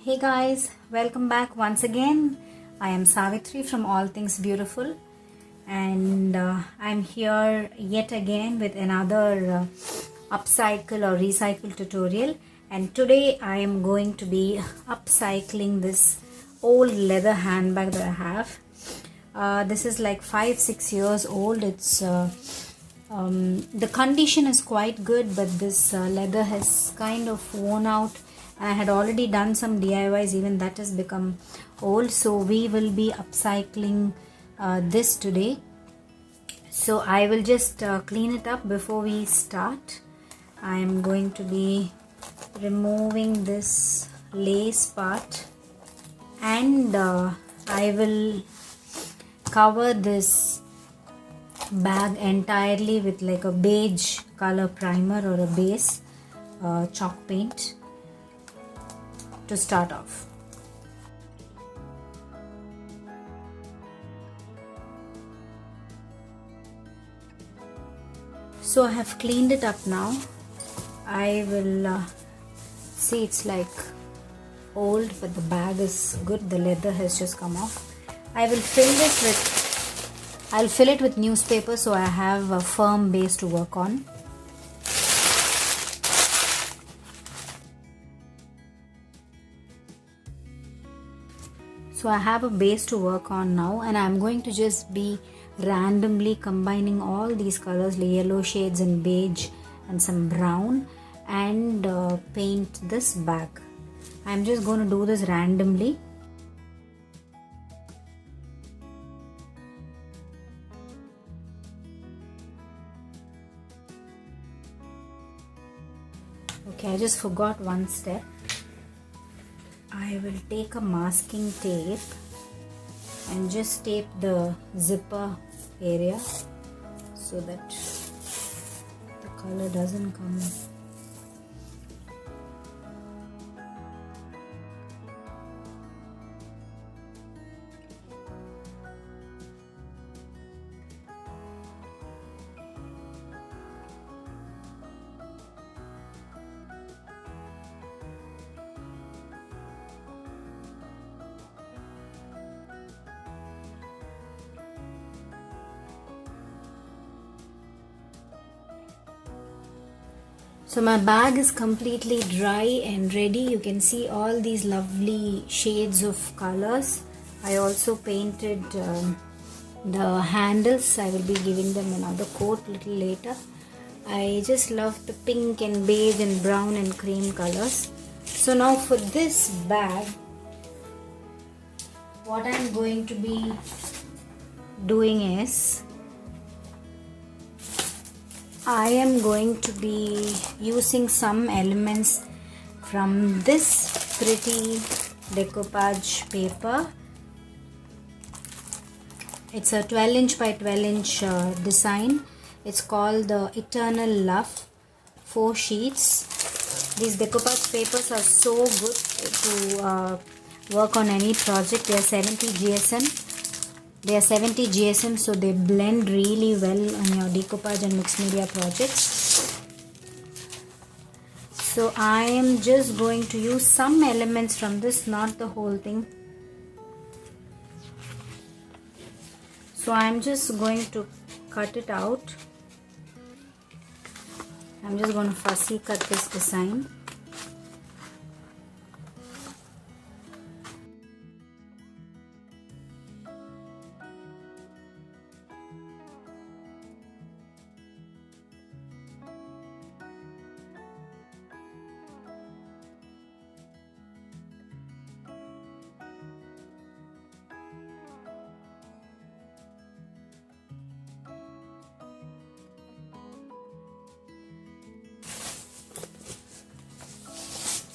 Hey guys, welcome back once again. I am Savitri from All Things Beautiful, and I'm here yet again with another upcycle or recycle tutorial. And today I am going to be upcycling this old leather handbag that I have. This is like 5-6 years old. The condition is quite good, but this leather has kind of worn out. I had already done some DIYs, even that has become old. So we will be upcycling this today. So I will just clean it up before we start. I am going to be removing this lace part, and I will cover this bag entirely with like a beige color primer or a base chalk paint to start off. So I have cleaned it up now. I will see, it's like old, but the bag is good. The leather has just come off. I'll fill it with newspaper so I have a firm base to work on. So I have a base to work on now, and I'm going to just be randomly combining all these colors, yellow shades and beige and some brown, and paint this bag. I'm just going to do this randomly. Okay, I just forgot one step. I will take a masking tape and just tape the zipper area so that the color doesn't come. So my bag is completely dry and ready. You can see all these lovely shades of colors. I also painted the handles. I will be giving them another coat a little later. I just love the pink and beige and brown and cream colors. So now for this bag, what I'm going to be doing is, I am going to be using some elements from this pretty decoupage paper. It's a 12-inch by 12-inch design. It's called the Eternal Love. 4 sheets. These decoupage papers are so good to work on any project. They are 70 GSM. So they blend really well on your decoupage and mixed media projects. So I am just going to use some elements from this, not the whole thing. So I'm just going to cut it out. I'm just going to fussy cut this design.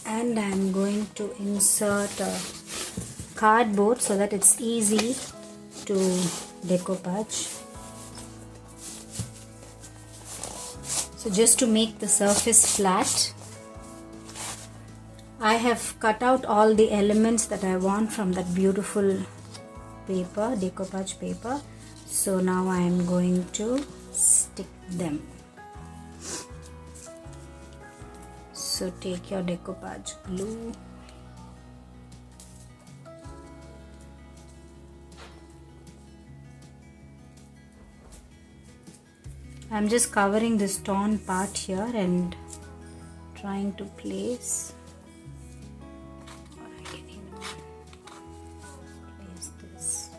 And I'm going to insert a cardboard so that it's easy to decoupage. So just to make the surface flat, I have cut out all the elements that I want from that beautiful paper, decoupage paper. So now I am going to stick them. So take your decoupage glue I'm just covering this torn part here and trying to place, or I can even place this.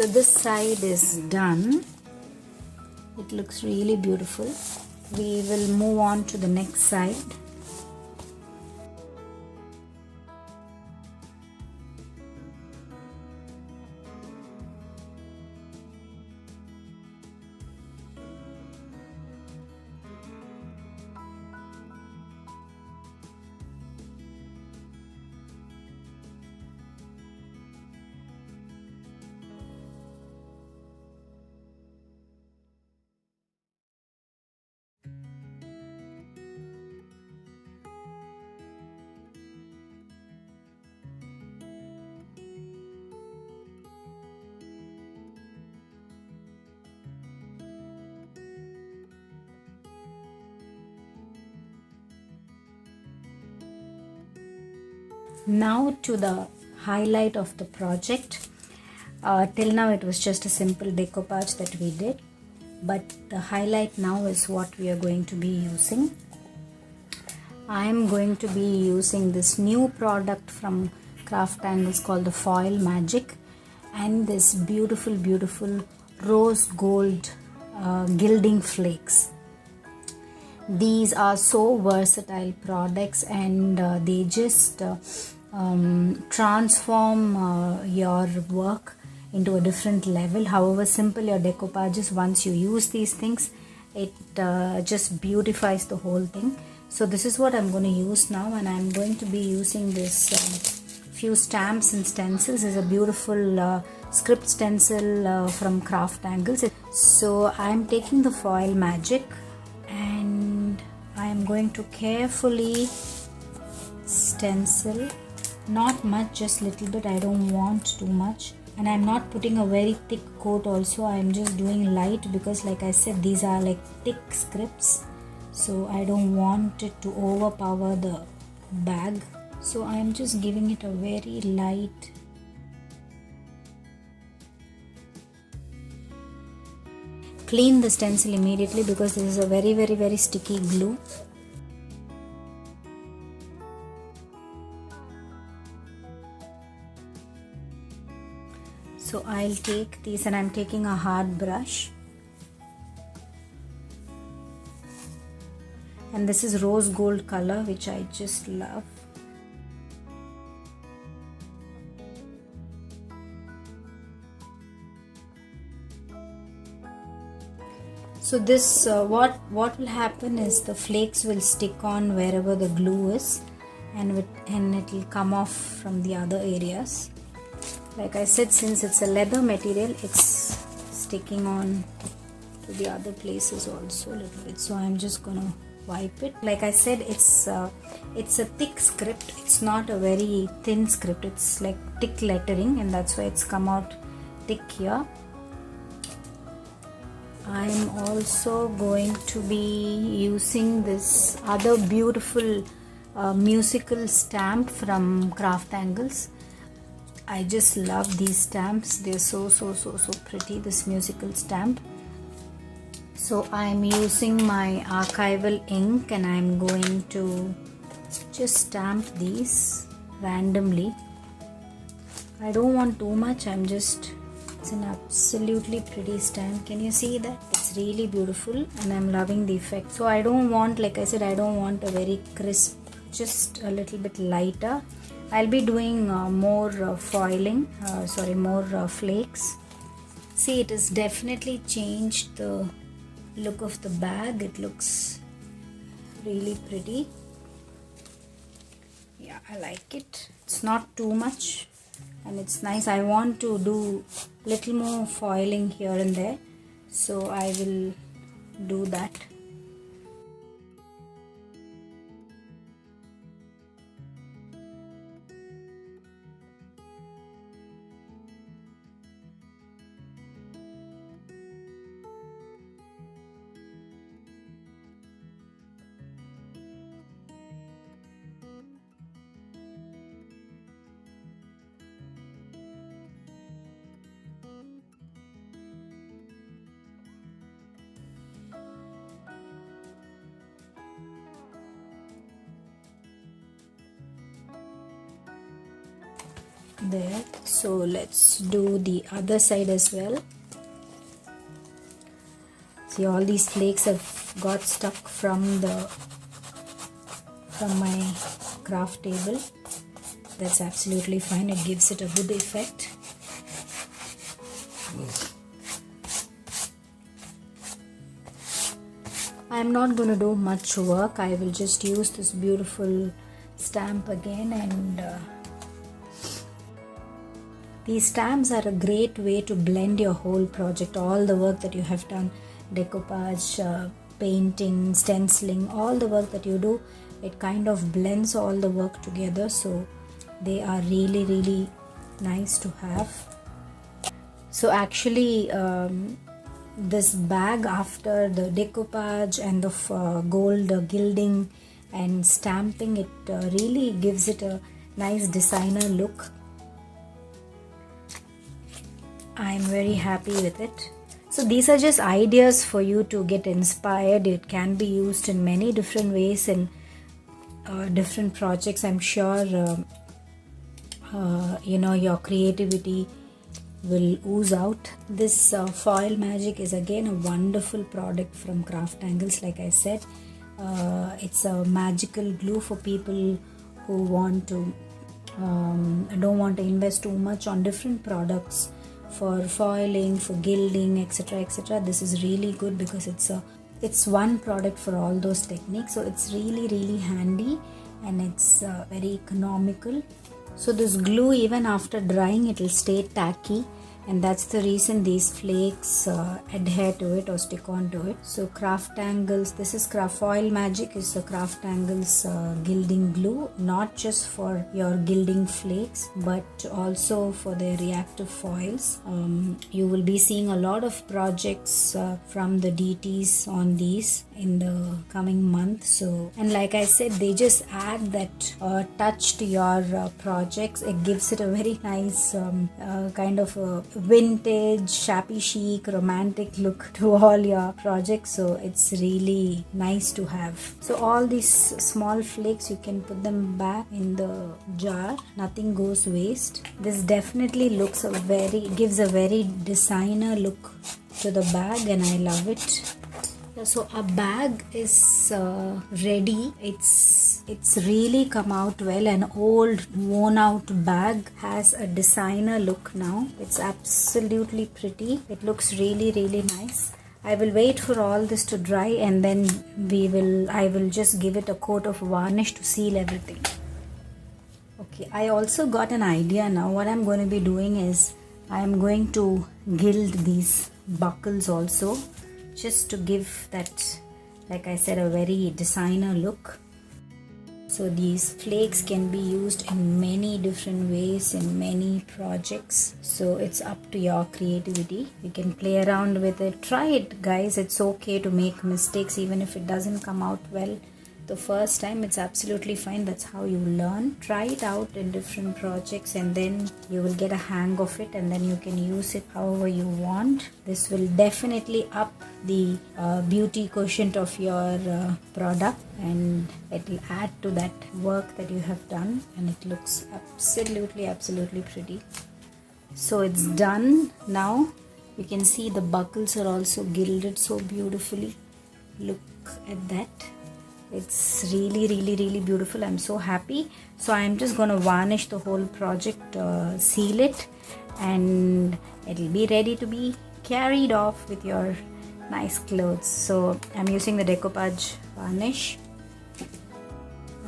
So this side is done. It looks really beautiful. We will move on to the next side. Now to the highlight of the project. Till now it was just a simple decoupage that we did, but the highlight now is what we are going to be using. I am going to be using this new product from Craftangles called the Foil Magic, and this beautiful rose gold gilding flakes. These are so versatile products, and they just transform your work into a different level. However simple your decoupage is, once you use these things, it just beautifies the whole thing. So this is what I'm going to use now, and I'm going to be using this few stamps and stencils. Is a beautiful script stencil from Craftangles. So I'm taking the Foil Magic and I am going to carefully stencil, not much, just little bit. I don't want too much, and I'm not putting a very thick coat also. I'm just doing light because, like I said, these are like thick scripts, so I don't want it to overpower the bag. So I'm just giving it a very light. Clean the stencil immediately because this is a very sticky glue. So I'll take these, and I'm taking a hard brush, and this is rose gold color, which I just love. So this what will happen is the flakes will stick on wherever the glue is, and it will come off from the other areas. Like I said, since it's a leather material, it's sticking on to the other places also a little bit. So I'm just gonna wipe it. Like I said, it's a thick script. It's not a very thin script. It's like thick lettering, and that's why it's come out thick here. I'm also going to be using this other beautiful musical stamp from Craftangles. I just love these stamps. They're so pretty, this musical stamp. So I'm using my archival ink, and I'm going to just stamp these randomly. I don't want too much, it's an absolutely pretty stamp. Can you see that? It's really beautiful and I'm loving the effect. So I don't want, like I said, I don't want a very crisp, just a little bit lighter. I'll be doing more foiling, more flakes. See, it has definitely changed the look of the bag. It looks really pretty. Yeah, I like it. It's not too much and it's nice. I want to do little more foiling here and there, so I will do that. There, so let's do the other side as well. See, all these flakes have got stuck from my craft table. That's absolutely fine. It gives it a good effect. I'm not going to do much work. I will just use this beautiful stamp again, and these stamps are a great way to blend your whole project. All the work that you have done, decoupage, painting, stenciling, all the work that you do, it kind of blends all the work together. So they are really, really nice to have. So actually this bag, after the decoupage and the gold gilding and stamping, it really gives it a nice designer look. I'm very happy with it. So these are just ideas for you to get inspired. It can be used in many different ways in different projects. I'm sure your creativity will ooze out. This foil magic is again a wonderful product from Craftangles. Like I said, it's a magical glue for people who want to don't want to invest too much on different products for foiling, for gilding, etc., etc. This is really good because it's one product for all those techniques. So it's really, really handy and it's very economical. So this glue, even after drying, it will stay tacky, and that's the reason these flakes adhere to it or stick on to it. So Craftangles, this is Foil Magic, is a Craftangles gilding glue, not just for your gilding flakes but also for the reactive foils. You will be seeing a lot of projects from the DTs on these in the coming month. So, and like I said, they just add that touch to your projects. It gives it a very nice kind of a vintage, shabby chic, romantic look to all your projects. So it's really nice to have. So all these small flakes, you can put them back in the jar. Nothing goes waste. This definitely gives a very designer look to the bag, and I love it. So a bag is ready. It's really come out well. An old worn out bag has a designer look now. It's absolutely pretty. It looks really, really nice. I will wait for all this to dry, and then I will just give it a coat of varnish to seal everything. Okay, I also got an idea now. What I'm going to be doing is I am going to gild these buckles also, just to give that, like I said, a very designer look. So these flakes can be used in many different ways in many projects. So it's up to your creativity. You can play around with it. Try it, guys. It's okay to make mistakes even if it doesn't come out well. the first time, it's absolutely fine. That's how you learn. Try it out in different projects and then you will get a hang of it, and then you can use it however you want. This will definitely up the beauty quotient of your product, and it will add to that work that you have done, and it looks absolutely pretty. So it's done now. You can see the buckles are also gilded so beautifully. Look at that. It's really beautiful. I'm so happy. So I'm just going to varnish the whole project, seal it, and it'll be ready to be carried off with your nice clothes. So I'm using the decoupage varnish.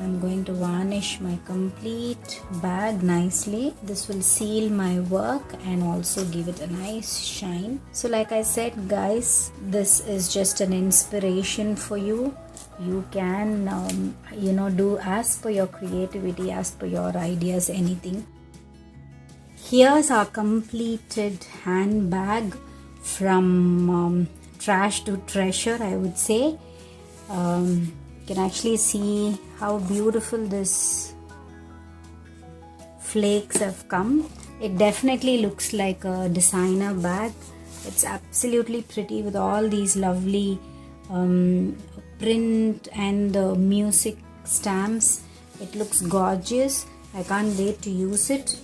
I'm going to varnish my complete bag nicely. This will seal my work and also give it a nice shine. So like I said, guys, this is just an inspiration for you. You can do as per your creativity, as per your ideas, anything. Here's our completed handbag from trash to treasure, I would say. You can actually see how beautiful this flakes have come. It definitely looks like a designer bag. It's absolutely pretty with all these lovely print and the music stamps. It looks gorgeous. I can't wait to use it.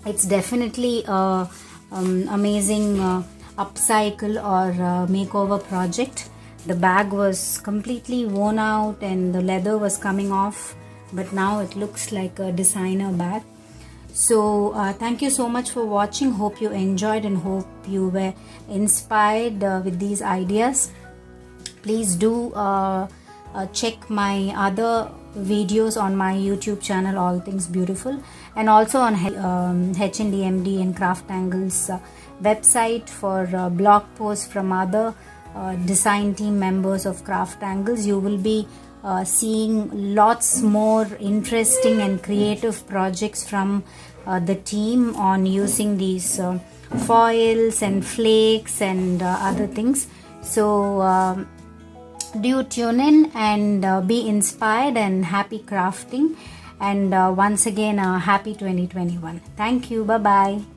It's definitely a amazing upcycle or makeover project. The bag was completely worn out and the leather was coming off, but now it looks like a designer bag. So thank you so much for watching. Hope you enjoyed and hope you were inspired with these ideas. Please do check my other videos on my YouTube channel, All Things Beautiful, and also on HNDMD and Craftangle's website for blog posts from other design team members of Craftangles. You will be seeing lots more interesting and creative projects from the team on using these foils and flakes and other things. So do tune in and be inspired, and happy crafting, and once again happy 2021. Thank you. Bye bye.